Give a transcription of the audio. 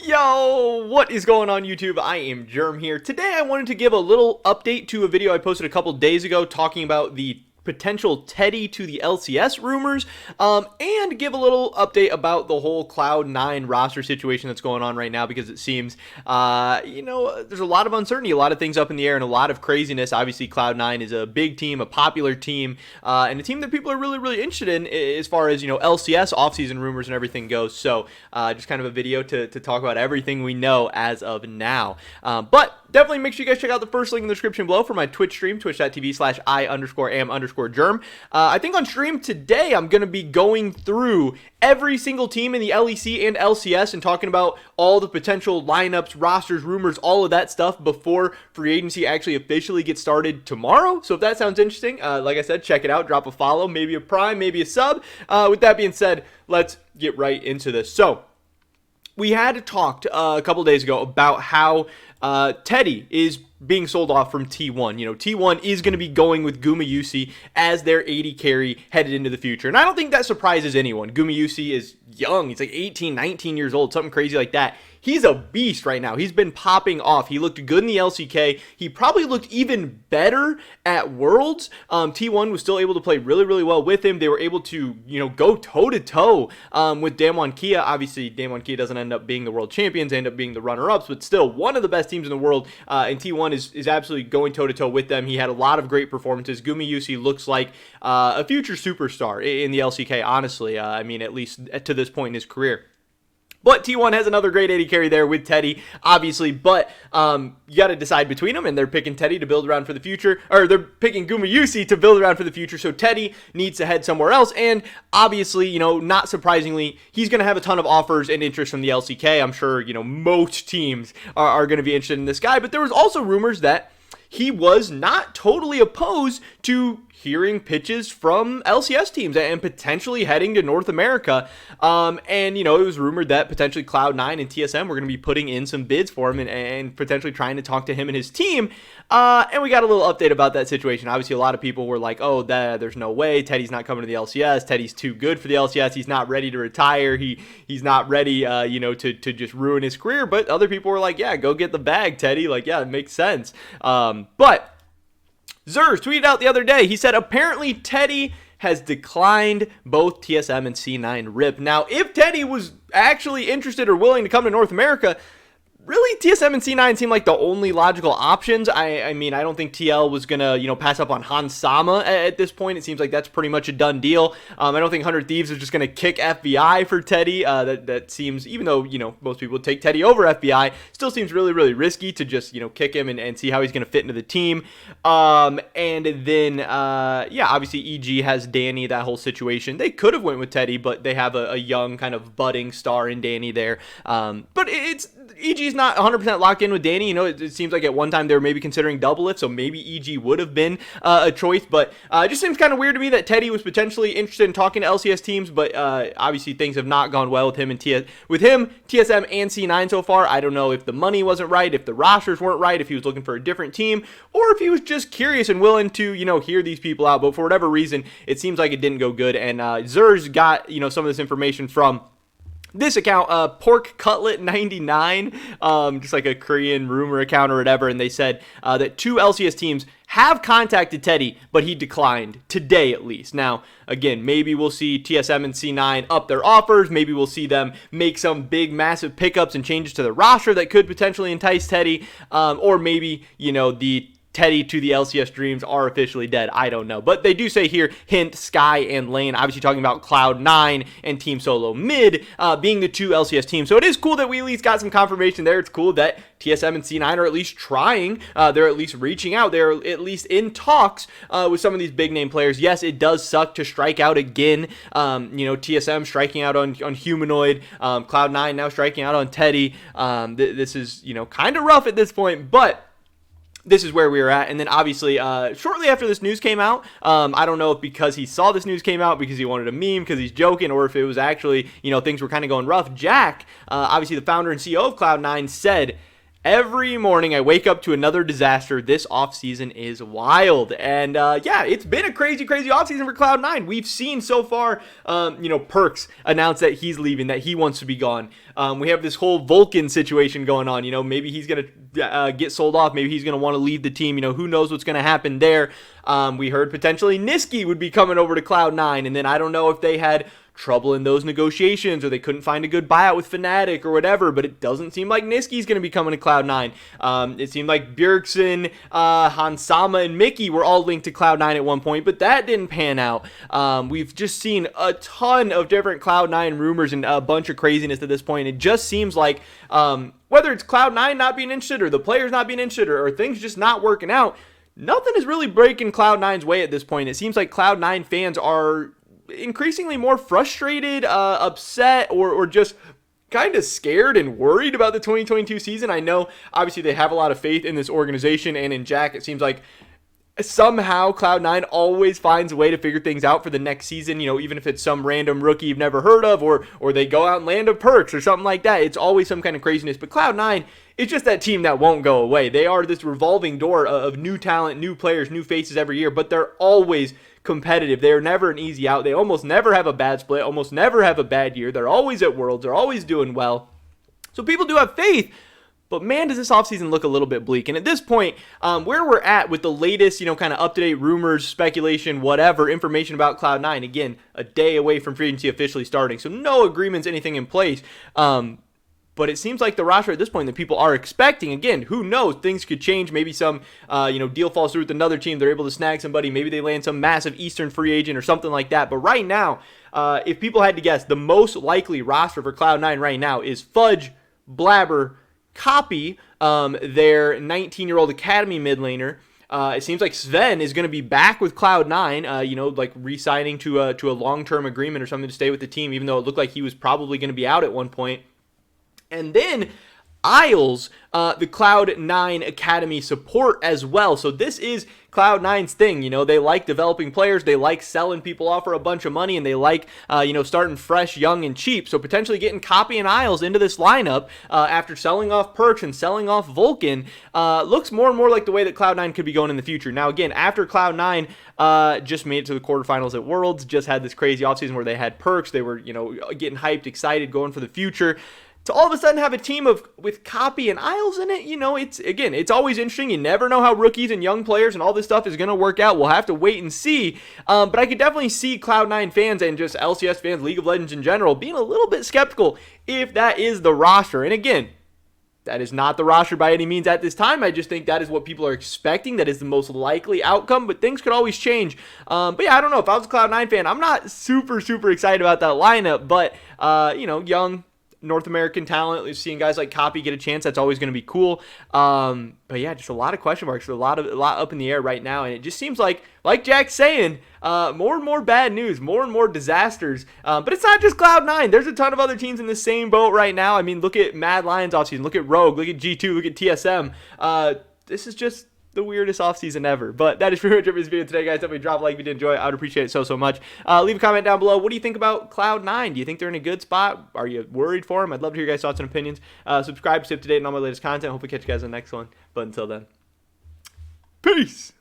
Yo, what is going on YouTube? I am Germ here. Today I wanted to give a little update to a video I posted a couple days ago talking about the potential Teddy to the LCS rumors, and give a little update about the whole Cloud9 roster situation that's going on right now, because it seems, there's a lot of uncertainty, a lot of things up in the air, and a lot of craziness. Obviously, Cloud9 is a big team, a popular team, and a team that people are really, really interested in as far as, LCS offseason rumors and everything goes. So, just kind of a video to talk about everything we know as of now. But definitely make sure you guys check out the first link in the description below for my Twitch stream, twitch.tv/I_am_germ. I think on stream today, I'm going to be going through every single team in the LEC and LCS and talking about all the potential lineups, rosters, rumors, all of that stuff before free agency actually officially gets started tomorrow. So if that sounds interesting, like I said, check it out, drop a follow, maybe a prime, maybe a sub. With that being said, let's get right into this. So we had talked a couple days ago about how Teddy is being sold off from T1. T1 is going to be going with Gumayusi as their AD carry headed into the future. And I don't think that surprises anyone. Gumayusi is young. He's like 18, 19 years old, something crazy like that. He's a beast right now. He's been popping off. He looked good in the LCK. He probably looked even better at Worlds. T1 was still able to play really, really well with him. They were able to, go toe-to-toe with Damwon Kia. Obviously, Damwon Kia doesn't end up being the world champions. They end up being the runner-ups, but still one of the best teams in the world. And T1 is absolutely going toe-to-toe with them. He had a lot of great performances. Gumayusi looks like a future superstar in the LCK, honestly. At least to this point in his career. But T1 has another great AD carry there with Teddy, obviously. But you got to decide between them, and they're picking Teddy to build around for the future, or they're picking Gumayusi to build around for the future. So Teddy needs to head somewhere else, and obviously, not surprisingly, he's going to have a ton of offers and interest from the LCK. I'm sure, most teams are going to be interested in this guy. But there was also rumors that he was not totally opposed to hearing pitches from LCS teams and potentially heading to North America. It was rumored that potentially Cloud9 and TSM were going to be putting in some bids for him and potentially trying to talk to him and his team. And we got a little update about that situation. Obviously, a lot of people were like, oh, there's no way. Teddy's not coming to the LCS. Teddy's too good for the LCS. He's not ready to retire. He's not ready, to just ruin his career. But other people were like, yeah, go get the bag, Teddy. Like, yeah, it makes sense. But Zers tweeted out the other day, he said, apparently Teddy has declined both TSM and C9 RIP. Now, if Teddy was actually interested or willing to come to North America, really, TSM and C9 seem like the only logical options. I don't think TL was going to, pass up on Han Sama at this point. It seems like that's pretty much a done deal. I don't think 100 Thieves is just going to kick FBI for Teddy. That seems, even though, most people would take Teddy over FBI, still seems really, really risky to just, kick him and see how he's going to fit into the team. Obviously EG has Danny, that whole situation. They could have went with Teddy, but they have a young kind of budding star in Danny there. But EG's not 100% locked in with Danny. It seems like at one time they were maybe considering double lift, so maybe EG would have been a choice. But it just seems kind of weird to me that Teddy was potentially interested in talking to LCS teams, but obviously things have not gone well with him TSM and C9 so far. I don't know if the money wasn't right, if the rosters weren't right, if he was looking for a different team, or if he was just curious and willing to hear these people out. But for whatever reason, it seems like it didn't go good. And Zers got some of this information from this account, Pork Cutlet 99, just like a Korean rumor account or whatever, and they said that 2 LCS teams have contacted Teddy, but he declined today at least. Now, again, maybe we'll see TSM and C9 up their offers. Maybe we'll see them make some big, massive pickups and changes to the roster that could potentially entice Teddy, or maybe, the Teddy to the LCS dreams are officially dead. I don't know. But they do say here, hint, Sky and Lane, obviously talking about Cloud9 and Team Solo Mid being the 2 LCS teams. So it is cool that we at least got some confirmation there. It's cool that TSM and C9 are at least trying. They're at least reaching out. They're at least in talks with some of these big name players. Yes, it does suck to strike out again. TSM striking out on Humanoid. Cloud9 now striking out on Teddy. This is, kind of rough at this point, but this is where we were at. And then obviously, shortly after this news came out, I don't know if because he saw this news came out, because he wanted a meme, because he's joking, or if it was actually, things were kind of going rough. Jack, obviously the founder and CEO of Cloud9, said, Every morning I wake up to another disaster. This offseason is wild. And yeah, it's been a crazy offseason for Cloud9. We've seen so far, Perks announce that he's leaving, that he wants to be gone. We have this whole Vulcan situation going on. Maybe he's going to get sold off. Maybe he's going to want to leave the team. Who knows what's going to happen there. We heard potentially Niski would be coming over to Cloud9. And then I don't know if they had trouble in those negotiations or they couldn't find a good buyout with Fnatic or whatever, but it doesn't seem like Niski's going to be coming to Cloud9. It seemed like Bjergsen, Hansama, and Mickey were all linked to Cloud9 at one point, but that didn't pan out. We've just seen a ton of different Cloud9 rumors and a bunch of craziness at this point. It just seems like whether it's Cloud9 not being interested or the players not being interested or things just not working out, nothing is really breaking Cloud9's way at this point. It seems like Cloud9 fans are increasingly more frustrated, upset, or just kind of scared and worried about the 2022 season. I know, obviously, they have a lot of faith in this organization and in Jack. It seems like somehow Cloud9 always finds a way to figure things out for the next season, even if it's some random rookie you've never heard of, or they go out and land a Perks or something like that. It's always some kind of craziness. But Cloud9, it's just that team that won't go away. They are this revolving door of new talent, new players, new faces every year, but they're always competitive. They are never an easy out. They almost never have a bad split, almost never have a bad year. They're always at Worlds. They're always doing well. So people do have faith. But man, does this offseason look a little bit bleak. And at this point, where we're at with the latest, kind of up-to-date rumors, speculation, whatever, information about Cloud9, again, a day away from free agency officially starting. So no agreements, anything in place. But it seems like the roster at this point that people are expecting, again, who knows, things could change. Maybe some, deal falls through with another team. They're able to snag somebody. Maybe they land some massive Eastern free agent or something like that. But right now, if people had to guess, the most likely roster for Cloud9 right now is Fudge, Blabber, Copy, their 19-year-old academy mid laner. It seems like Sven is going to be back with Cloud9, like re-signing to a long-term agreement or something to stay with the team, even though it looked like he was probably going to be out at one point. And then Isles, the Cloud9 Academy support as well. So this is Cloud9's thing. They like developing players. They like selling people off for a bunch of money, and they like, starting fresh, young, and cheap. So potentially getting Copy and Isles into this lineup after selling off Perks and selling off Vulcan looks more and more like the way that Cloud9 could be going in the future. Now, again, after Cloud9 just made it to the quarterfinals at Worlds, just had this crazy offseason where they had Perks. They were, getting hyped, excited, going for the future. To all of a sudden have a team with Copy and Isles in it, it's always interesting. You never know how rookies and young players and all this stuff is going to work out. We'll have to wait and see. But I could definitely see Cloud9 fans and just LCS fans, League of Legends in general, being a little bit skeptical if that is the roster. And again, that is not the roster by any means at this time. I just think that is what people are expecting. That is the most likely outcome, but things could always change. But yeah, I don't know. If I was a Cloud9 fan, I'm not super excited about that lineup, but, young North American talent, seeing guys like Copy get a chance, that's always going to be cool. But yeah, just a lot of question marks, a lot up in the air right now, and it just seems like Jack's saying, more and more bad news, more and more disasters. But it's not just Cloud9. There's a ton of other teams in the same boat right now. I mean, look at Mad Lions offseason, look at Rogue, look at G2, look at TSM. This is just the weirdest offseason ever. But that is pretty much it for this video today, guys. Definitely drop a like if you did enjoy it. I would appreciate it so much. Leave a comment down below. What do you think about Cloud9? Do you think they're in a good spot? Are you worried for them? I'd love to hear your guys' thoughts and opinions. Subscribe to stay up to date on all my latest content. Hopefully catch you guys on the next one. But until then, peace!